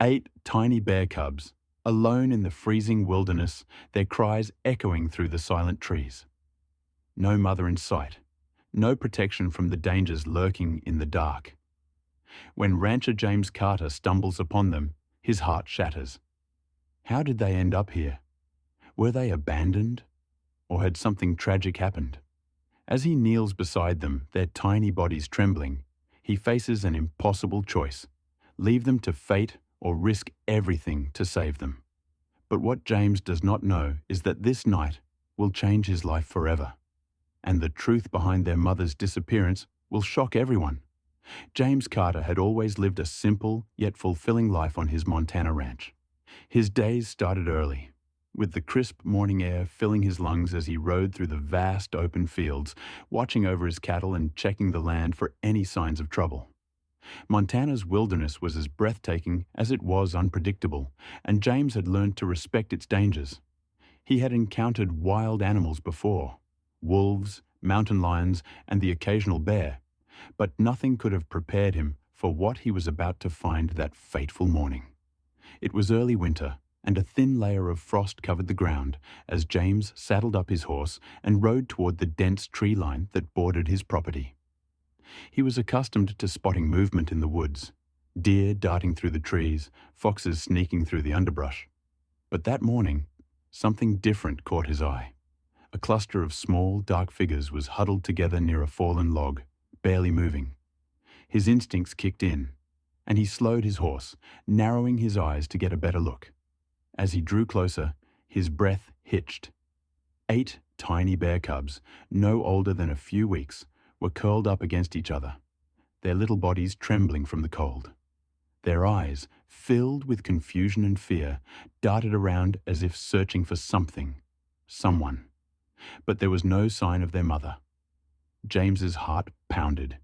8 tiny bear cubs, alone in the freezing wilderness, their cries echoing through the silent trees. No mother in sight, no protection from the dangers lurking in the dark. When rancher James Carter stumbles upon them, his heart shatters. How did they end up here? Were they abandoned? Or had something tragic happened? As he kneels beside them, their tiny bodies trembling, he faces an impossible choice: leave them to fate or risk everything to save them. But what James does not know is that this night will change his life forever, and the truth behind their mother's disappearance will shock everyone. James Carter had always lived a simple yet fulfilling life on his Montana ranch. His days started early, with the crisp morning air filling his lungs as he rode through the vast open fields, watching over his cattle and checking the land for any signs of trouble. Montana's wilderness was as breathtaking as it was unpredictable, and James had learned to respect its dangers. He had encountered wild animals before: wolves, mountain lions, and the occasional bear, but nothing could have prepared him for what he was about to find that fateful morning. It was early winter, and a thin layer of frost covered the ground as James saddled up his horse and rode toward the dense tree line that bordered his property. He was accustomed to spotting movement in the woods, deer darting through the trees, foxes sneaking through the underbrush. But that morning, something different caught his eye. A cluster of small, dark figures was huddled together near a fallen log, barely moving. His instincts kicked in, and he slowed his horse, narrowing his eyes to get a better look. As he drew closer, his breath hitched. 8 tiny bear cubs, no older than a few weeks, were curled up against each other, their little bodies trembling from the cold. Their eyes, filled with confusion and fear, darted around as if searching for something, someone. But there was no sign of their mother. James's heart pounded.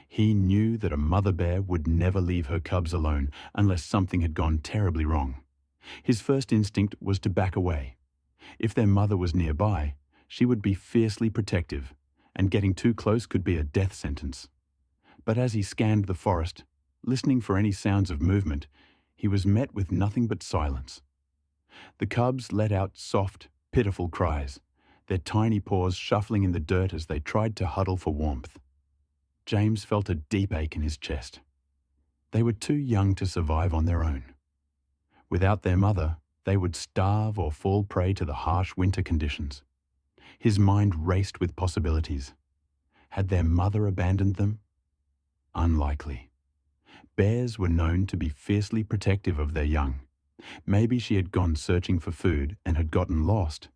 He knew that a mother bear would never leave her cubs alone unless something had gone terribly wrong. His first instinct was to back away. If their mother was nearby, she would be fiercely protective, and getting too close could be a death sentence. But as he scanned the forest, listening for any sounds of movement, he was met with nothing but silence. The cubs let out soft, pitiful cries, their tiny paws shuffling in the dirt as they tried to huddle for warmth. James felt a deep ache in his chest. They were too young to survive on their own. Without their mother, they would starve or fall prey to the harsh winter conditions. His mind raced with possibilities. Had their mother abandoned them? Unlikely. Bears were known to be fiercely protective of their young. Maybe she had gone searching for food and had gotten lost.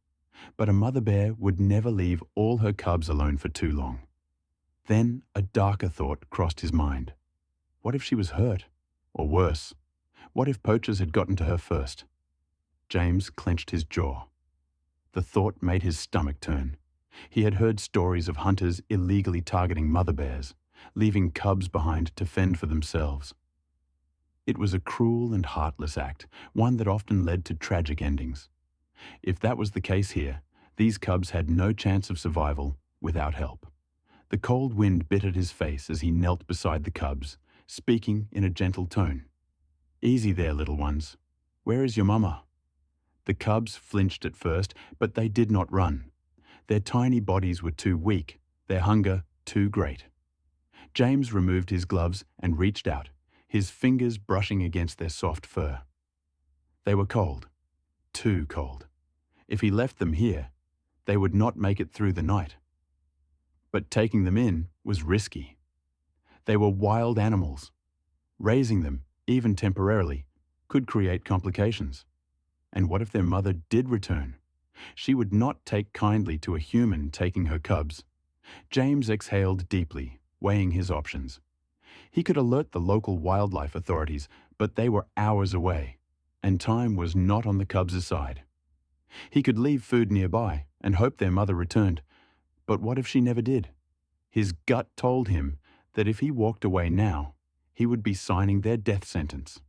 But a mother bear would never leave all her cubs alone for too long. Then a darker thought crossed his mind. What if she was hurt? Or worse, what if poachers had gotten to her first? James clenched his jaw. The thought made his stomach turn. He had heard stories of hunters illegally targeting mother bears, leaving cubs behind to fend for themselves. It was a cruel and heartless act, one that often led to tragic endings. If that was the case here, these cubs had no chance of survival without help. The cold wind bit at his face as he knelt beside the cubs, speaking in a gentle tone. "Easy there, little ones. Where is your mama?" The cubs flinched at first, but they did not run. Their tiny bodies were too weak, their hunger too great. James removed his gloves and reached out, his fingers brushing against their soft fur. They were cold, too cold. If he left them here, they would not make it through the night. But taking them in was risky. They were wild animals. Raising them, even temporarily, could create complications. And what if their mother did return? She would not take kindly to a human taking her cubs. James exhaled deeply, weighing his options. He could alert the local wildlife authorities, but they were hours away, and time was not on the cubs' side. He could leave food nearby and hope their mother returned, but what if she never did? His gut told him that if he walked away now, he would be signing their death sentence.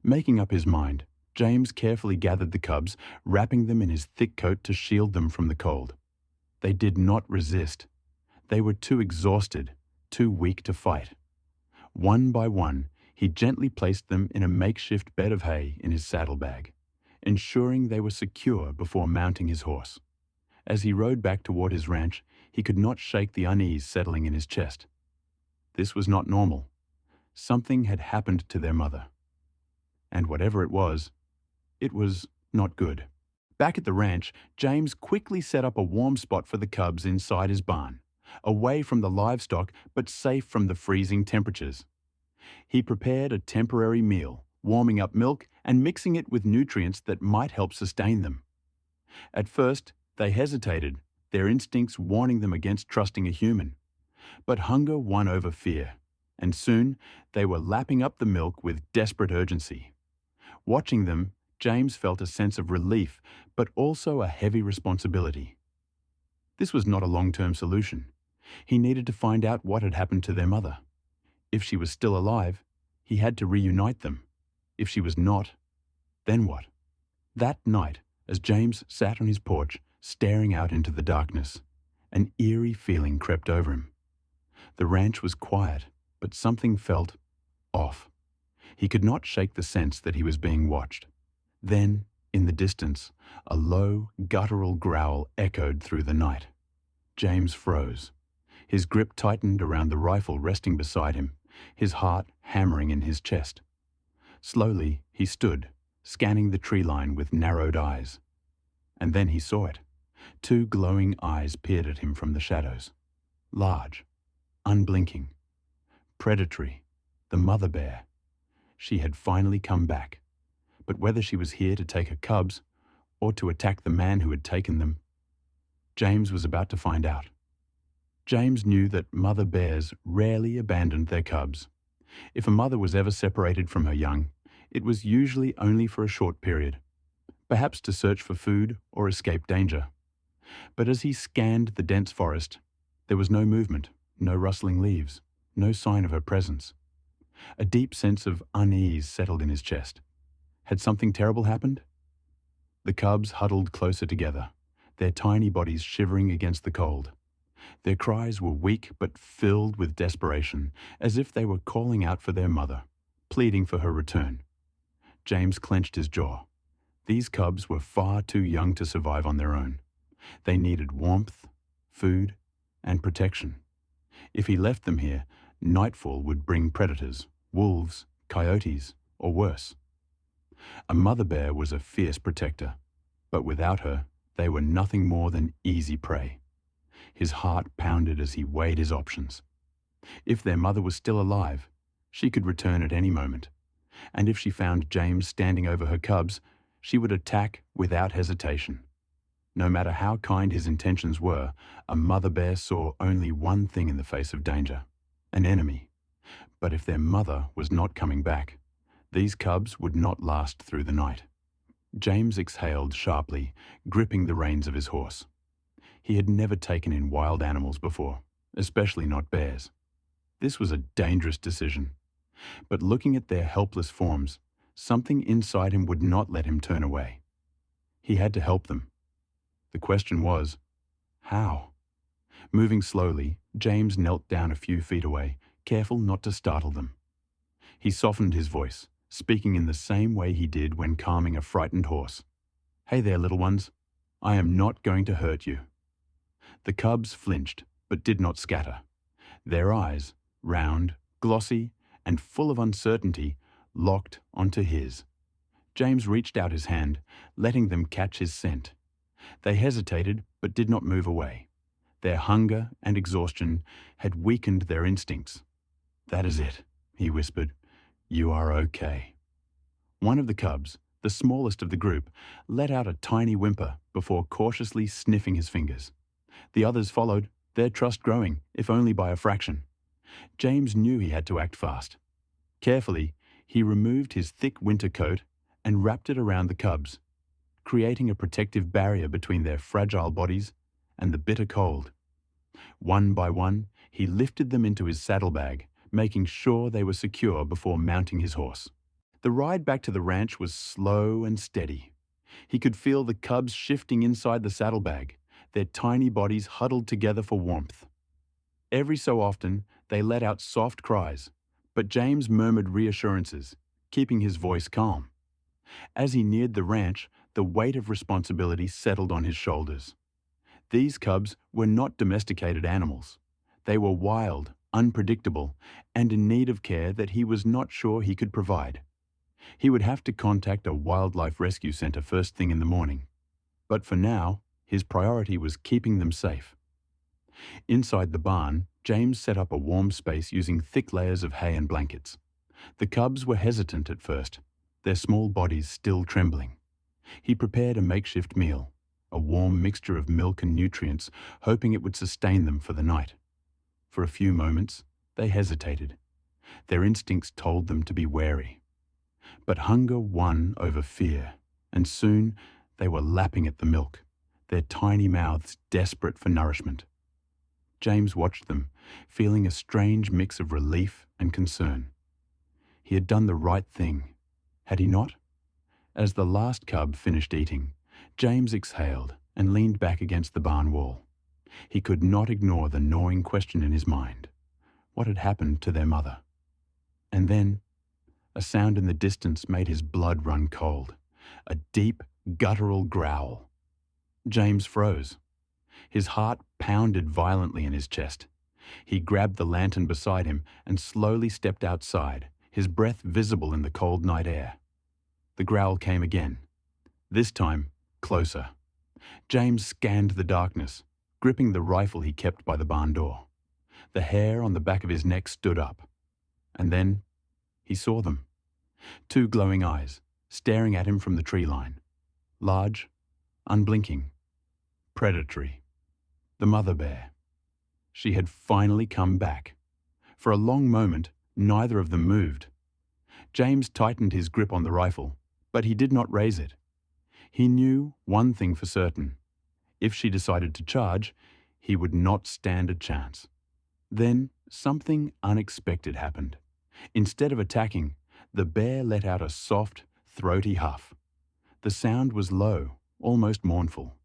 Making up his mind, James carefully gathered the cubs, wrapping them in his thick coat to shield them from the cold. They did not resist. They were too exhausted, too weak to fight. One by one, He gently placed them in a makeshift bed of hay in his saddlebag, ensuring they were secure before mounting his horse. As he rode back toward his ranch, he could not shake the unease settling in his chest. This was not normal. Something had happened to their mother. And whatever it was not good. Back at the ranch, James quickly set up a warm spot for the cubs inside his barn, away from the livestock but safe from the freezing temperatures. He prepared a temporary meal, warming up milk and mixing it with nutrients that might help sustain them. At first, they hesitated, their instincts warning them against trusting a human. But hunger won over fear, and soon they were lapping up the milk with desperate urgency. Watching them, James felt a sense of relief, but also a heavy responsibility. This was not a long-term solution. He needed to find out what had happened to their mother. If she was still alive, he had to reunite them. If she was not, then what? That night, as James sat on his porch, staring out into the darkness, an eerie feeling crept over him. The ranch was quiet, but something felt off. He could not shake the sense that he was being watched. Then, in the distance, a low, guttural growl echoed through the night. James froze. His grip tightened around the rifle resting beside him, his heart hammering in his chest. Slowly, he stood, scanning the tree line with narrowed eyes. And then he saw it. 2 glowing eyes peered at him from the shadows. Large, unblinking, predatory, the mother bear. She had finally come back. But whether she was here to take her cubs or to attack the man who had taken them, James was about to find out. James knew that mother bears rarely abandoned their cubs. If a mother was ever separated from her young, it was usually only for a short period, perhaps to search for food or escape danger. But as he scanned the dense forest, there was no movement, no rustling leaves, no sign of her presence. A deep sense of unease settled in his chest. Had something terrible happened? The cubs huddled closer together, their tiny bodies shivering against the cold. Their cries were weak but filled with desperation, as if they were calling out for their mother, pleading for her return. James clenched his jaw. These cubs were far too young to survive on their own. They needed warmth, food, and protection. If he left them here, nightfall would bring predators, wolves, coyotes, or worse. A mother bear was a fierce protector, but without her, they were nothing more than easy prey. His heart pounded as he weighed his options. If their mother was still alive, she could return at any moment. And if she found James standing over her cubs, she would attack without hesitation. No matter how kind his intentions were, a mother bear saw only one thing in the face of danger: an enemy. But if their mother was not coming back, these cubs would not last through the night. James exhaled sharply, gripping the reins of his horse. He had never taken in wild animals before, especially not bears. This was a dangerous decision. But looking at their helpless forms, something inside him would not let him turn away. He had to help them. The question was, how? Moving slowly, James knelt down a few feet away, careful not to startle them. He softened his voice, speaking in the same way he did when calming a frightened horse. "Hey there, little ones. I am not going to hurt you." The cubs flinched, but did not scatter. Their eyes, round, glossy, and full of uncertainty, locked onto his. James reached out his hand, letting them catch his scent. They hesitated, but did not move away. Their hunger and exhaustion had weakened their instincts. "That is it," he whispered. "You are okay." One of the cubs, the smallest of the group, let out a tiny whimper before cautiously sniffing his fingers. The others followed, their trust growing, if only by a fraction. James knew he had to act fast. Carefully, he removed his thick winter coat and wrapped it around the cubs, creating a protective barrier between their fragile bodies and the bitter cold. One by one, he lifted them into his saddlebag, making sure they were secure before mounting his horse. The ride back to the ranch was slow and steady. He could feel the cubs shifting inside the saddlebag, their tiny bodies huddled together for warmth. Every so often, they let out soft cries, but James murmured reassurances, keeping his voice calm. As he neared the ranch, the weight of responsibility settled on his shoulders. These cubs were not domesticated animals. They were wild, unpredictable, and in need of care that he was not sure he could provide. He would have to contact a wildlife rescue center first thing in the morning. But for now, his priority was keeping them safe. Inside the barn, James set up a warm space using thick layers of hay and blankets. The cubs were hesitant at first, their small bodies still trembling. He prepared a makeshift meal, a warm mixture of milk and nutrients, hoping it would sustain them for the night. For a few moments, they hesitated. Their instincts told them to be wary. But hunger won over fear, and soon they were lapping at the milk, their tiny mouths desperate for nourishment. James watched them, feeling a strange mix of relief and concern. He had done the right thing, had he not? As the last cub finished eating, James exhaled and leaned back against the barn wall. He could not ignore the gnawing question in his mind. What had happened to their mother? And then, a sound in the distance made his blood run cold. A deep, guttural growl. James froze. His heart pounded violently in his chest. He grabbed the lantern beside him and slowly stepped outside, his breath visible in the cold night air. The growl came again. This time, closer. James scanned the darkness, gripping the rifle he kept by the barn door. The hair on the back of his neck stood up. And then he saw them. Two glowing eyes, staring at him from the tree line. Large, unblinking, predatory. The mother bear. She had finally come back. For a long moment, neither of them moved. James tightened his grip on the rifle, but he did not raise it. He knew one thing for certain. If she decided to charge, he would not stand a chance. Then something unexpected happened. Instead of attacking, the bear let out a soft, throaty huff. The sound was low, almost mournful.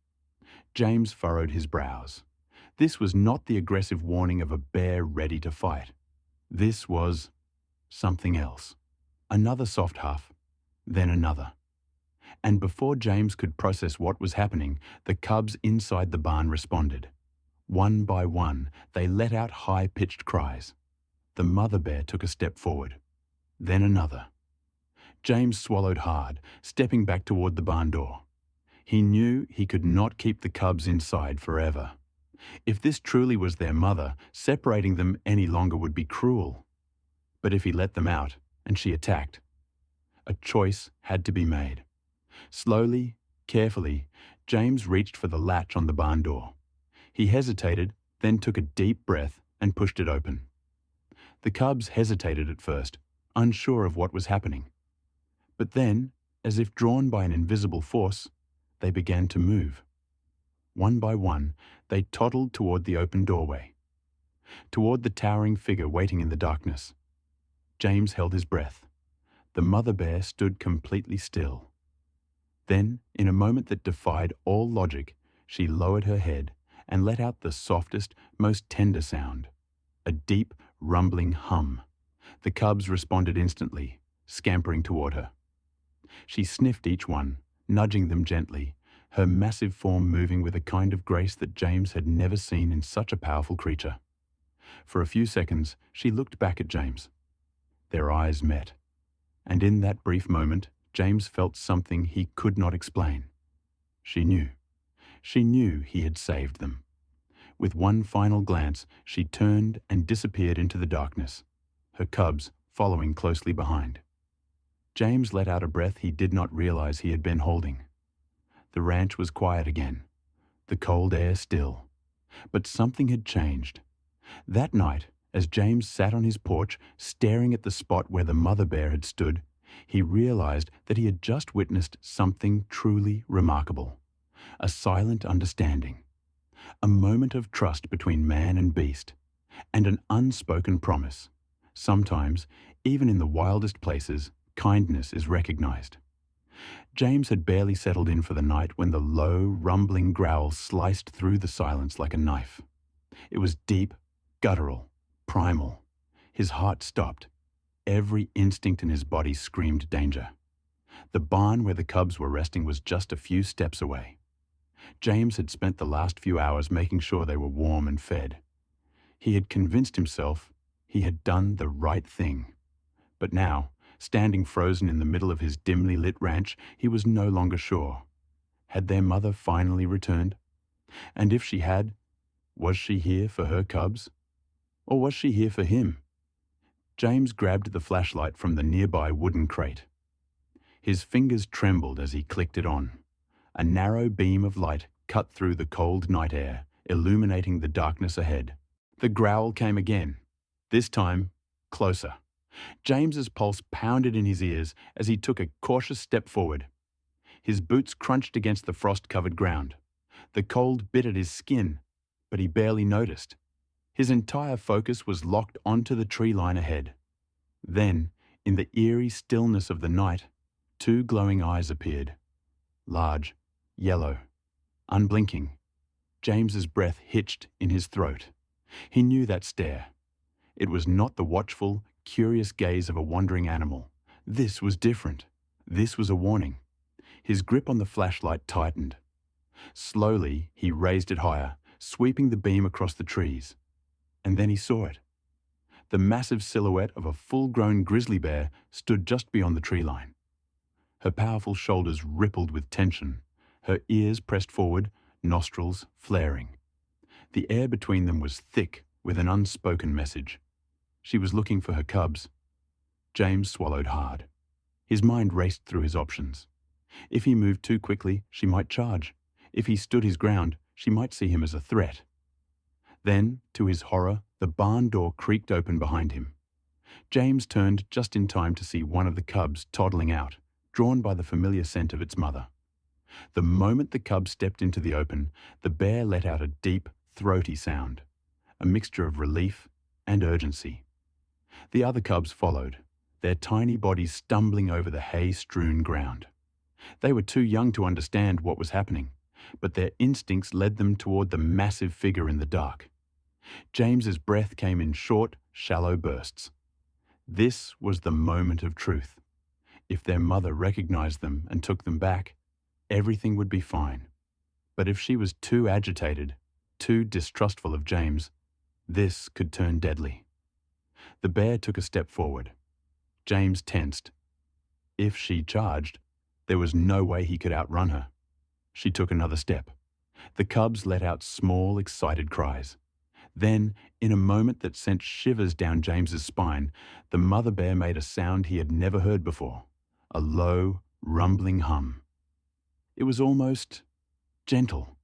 James furrowed his brows. This was not the aggressive warning of a bear ready to fight. This was something else. Another soft huff, then another. And before James could process what was happening, the cubs inside the barn responded. One by one, they let out high-pitched cries. The mother bear took a step forward, then another. James swallowed hard, stepping back toward the barn door. He knew he could not keep the cubs inside forever. If this truly was their mother, separating them any longer would be cruel. But if he let them out, and she attacked, a choice had to be made. Slowly, carefully, James reached for the latch on the barn door. He hesitated, then took a deep breath and pushed it open. The cubs hesitated at first, unsure of what was happening. But then, as if drawn by an invisible force, they began to move. One by one, they toddled toward the open doorway, toward the towering figure waiting in the darkness. James held his breath. The mother bear stood completely still. Then, in a moment that defied all logic, she lowered her head and let out the softest, most tender sound, a deep, rumbling hum. The cubs responded instantly, scampering toward her. She sniffed each one, nudging them gently, her massive form moving with a kind of grace that James had never seen in such a powerful creature. For a few seconds, she looked back at James. Their eyes met, and in that brief moment, James felt something he could not explain. She knew. She knew he had saved them. With one final glance, she turned and disappeared into the darkness, her cubs following closely behind. James let out a breath he did not realize he had been holding. The ranch was quiet again, the cold air still. But something had changed. That night, as James sat on his porch, staring at the spot where the mother bear had stood, he realized that he had just witnessed something truly remarkable. A silent understanding. A moment of trust between man and beast. And an unspoken promise. Sometimes, even in the wildest places, kindness is recognized. James had barely settled in for the night when the low, rumbling growl sliced through the silence like a knife. It was deep, guttural, primal. His heart stopped. Every instinct in his body screamed danger. The barn where the cubs were resting was just a few steps away. James had spent the last few hours making sure they were warm and fed. He had convinced himself he had done the right thing. But now, standing frozen in the middle of his dimly lit ranch, he was no longer sure. Had their mother finally returned? And if she had, was she here for her cubs? Or was she here for him? James grabbed the flashlight from the nearby wooden crate. His fingers trembled as he clicked it on. A narrow beam of light cut through the cold night air, illuminating the darkness ahead. The growl came again, this time closer. James's pulse pounded in his ears as he took a cautious step forward. His boots crunched against the frost-covered ground. The cold bit at his skin, but he barely noticed. His entire focus was locked onto the tree line ahead. Then, in the eerie stillness of the night, two glowing eyes appeared. Large, yellow, unblinking. James's breath hitched in his throat. He knew that stare. It was not the watchful, curious gaze of a wandering animal. This was different. This was a warning. His grip on the flashlight tightened. Slowly, he raised it higher, sweeping the beam across the trees. And then he saw it. The massive silhouette of a full-grown grizzly bear stood just beyond the tree line. Her powerful shoulders rippled with tension, her ears pressed forward, nostrils flaring. The air between them was thick with an unspoken message. She was looking for her cubs. James swallowed hard. His mind raced through his options. If he moved too quickly, she might charge. If he stood his ground, she might see him as a threat. Then, to his horror, the barn door creaked open behind him. James turned just in time to see one of the cubs toddling out, drawn by the familiar scent of its mother. The moment the cub stepped into the open, the bear let out a deep, throaty sound, a mixture of relief and urgency. The other cubs followed, their tiny bodies stumbling over the hay-strewn ground. They were too young to understand what was happening, but their instincts led them toward the massive figure in the dark. James's breath came in short, shallow bursts. This was the moment of truth. If their mother recognized them and took them back, everything would be fine. But if she was too agitated, too distrustful of James, this could turn deadly. The bear took a step forward. James tensed. If she charged, there was no way he could outrun her. She took another step. The cubs let out small, excited cries. Then, in a moment that sent shivers down James's spine, the mother bear made a sound he had never heard before, a low, rumbling hum. It was almost gentle.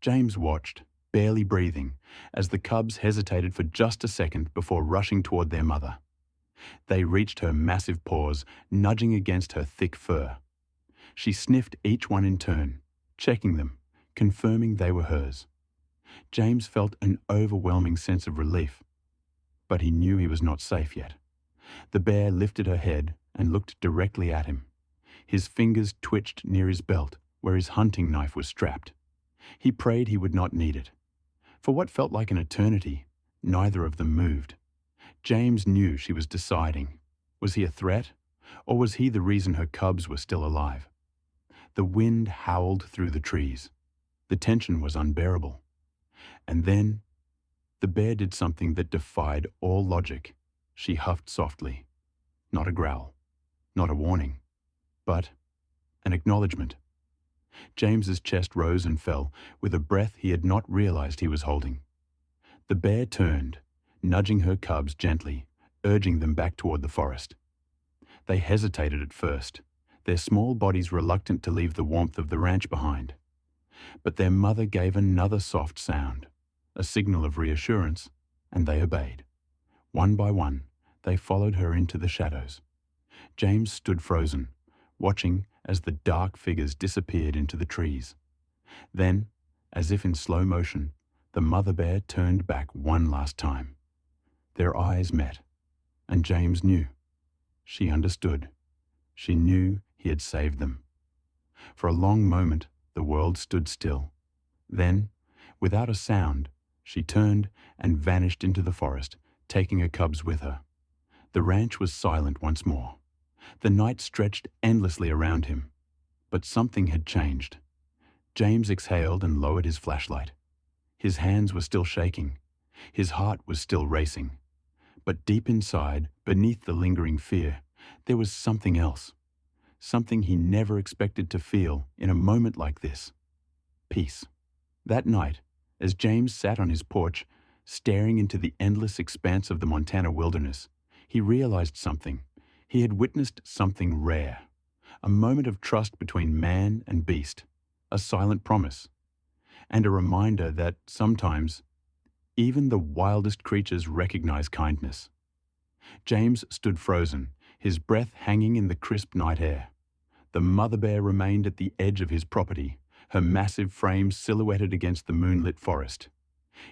James watched, barely breathing, as the cubs hesitated for just a second before rushing toward their mother. They reached her massive paws, nudging against her thick fur. She sniffed each one in turn, checking them, confirming they were hers. James felt an overwhelming sense of relief, but he knew he was not safe yet. The bear lifted her head and looked directly at him. His fingers twitched near his belt, where his hunting knife was strapped. He prayed he would not need it. For what felt like an eternity, neither of them moved. James knew she was deciding. Was he a threat, or was he the reason her cubs were still alive? The wind howled through the trees. The tension was unbearable. And then, the bear did something that defied all logic. She huffed softly. Not a growl, not a warning, but an acknowledgement. James's chest rose and fell with a breath he had not realized he was holding. The bear turned, nudging her cubs gently, urging them back toward the forest. They hesitated at first, their small bodies reluctant to leave the warmth of the ranch behind. But their mother gave another soft sound, a signal of reassurance, and they obeyed. One by one, they followed her into the shadows. James stood frozen, watching as the dark figures disappeared into the trees. Then, as if in slow motion, the mother bear turned back one last time. Their eyes met, and James knew. She understood. She knew he had saved them. For a long moment, the world stood still. Then, without a sound, she turned and vanished into the forest, taking her cubs with her. The ranch was silent once more. The night stretched endlessly around him. But something had changed. James exhaled and lowered his flashlight. His hands were still shaking. His heart was still racing. But deep inside, beneath the lingering fear, there was something else. Something he never expected to feel in a moment like this. Peace. That night, as James sat on his porch, staring into the endless expanse of the Montana wilderness, he realized something. He had witnessed something rare. A moment of trust between man and beast. A silent promise. And a reminder that sometimes, even the wildest creatures recognize kindness. James stood frozen, his breath hanging in the crisp night air. The mother bear remained at the edge of his property, her massive frame silhouetted against the moonlit forest.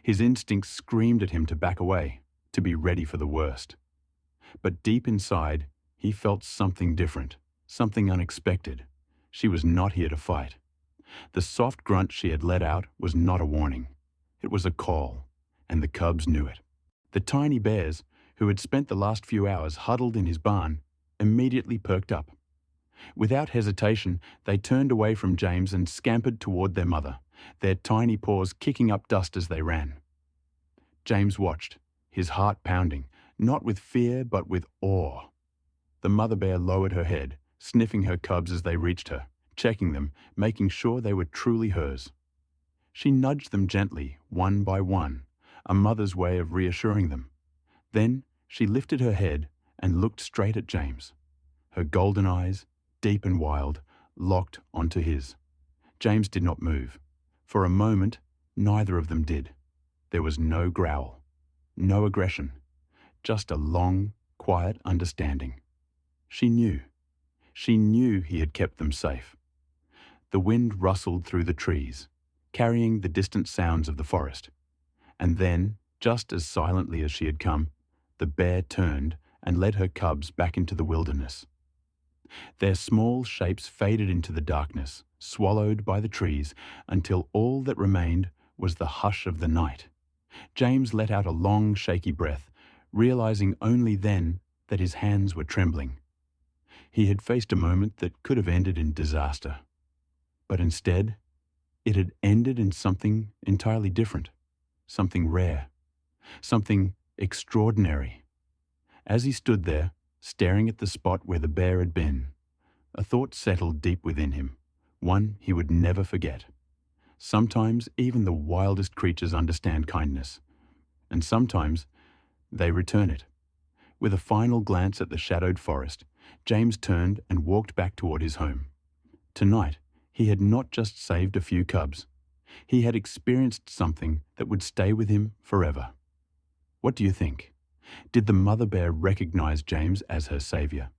His instincts screamed at him to back away, to be ready for the worst. But deep inside, he felt something different, something unexpected. She was not here to fight. The soft grunt she had let out was not a warning. It was a call, and the cubs knew it. The tiny bears, who had spent the last few hours huddled in his barn, immediately perked up. Without hesitation, they turned away from James and scampered toward their mother, their tiny paws kicking up dust as they ran. James watched, his heart pounding, not with fear but with awe. The mother bear lowered her head, sniffing her cubs as they reached her, checking them, making sure they were truly hers. She nudged them gently, one by one, a mother's way of reassuring them. Then she lifted her head and looked straight at James. Her golden eyes, deep and wild, locked onto his. James did not move. For a moment, neither of them did. There was no growl, no aggression, just a long, quiet understanding. She knew. She knew he had kept them safe. The wind rustled through the trees, carrying the distant sounds of the forest. And then, just as silently as she had come, the bear turned and led her cubs back into the wilderness. Their small shapes faded into the darkness, swallowed by the trees, until all that remained was the hush of the night. James let out a long, shaky breath, realizing only then that his hands were trembling. He had faced a moment that could have ended in disaster. But instead, it had ended in something entirely different, something rare, something extraordinary. As he stood there, staring at the spot where the bear had been, a thought settled deep within him, one he would never forget. Sometimes even the wildest creatures understand kindness, and sometimes they return it. With a final glance at the shadowed forest, James turned and walked back toward his home. Tonight, he had not just saved a few cubs. He had experienced something that would stay with him forever. What do you think? Did the mother bear recognize James as her savior?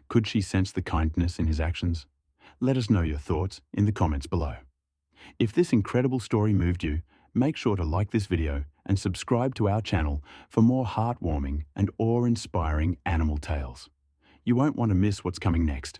Could she sense the kindness in his actions? Let us know your thoughts in the comments below. If this incredible story moved you, make sure to like this video and subscribe to our channel for more heartwarming and awe-inspiring animal tales. You won't want to miss what's coming next.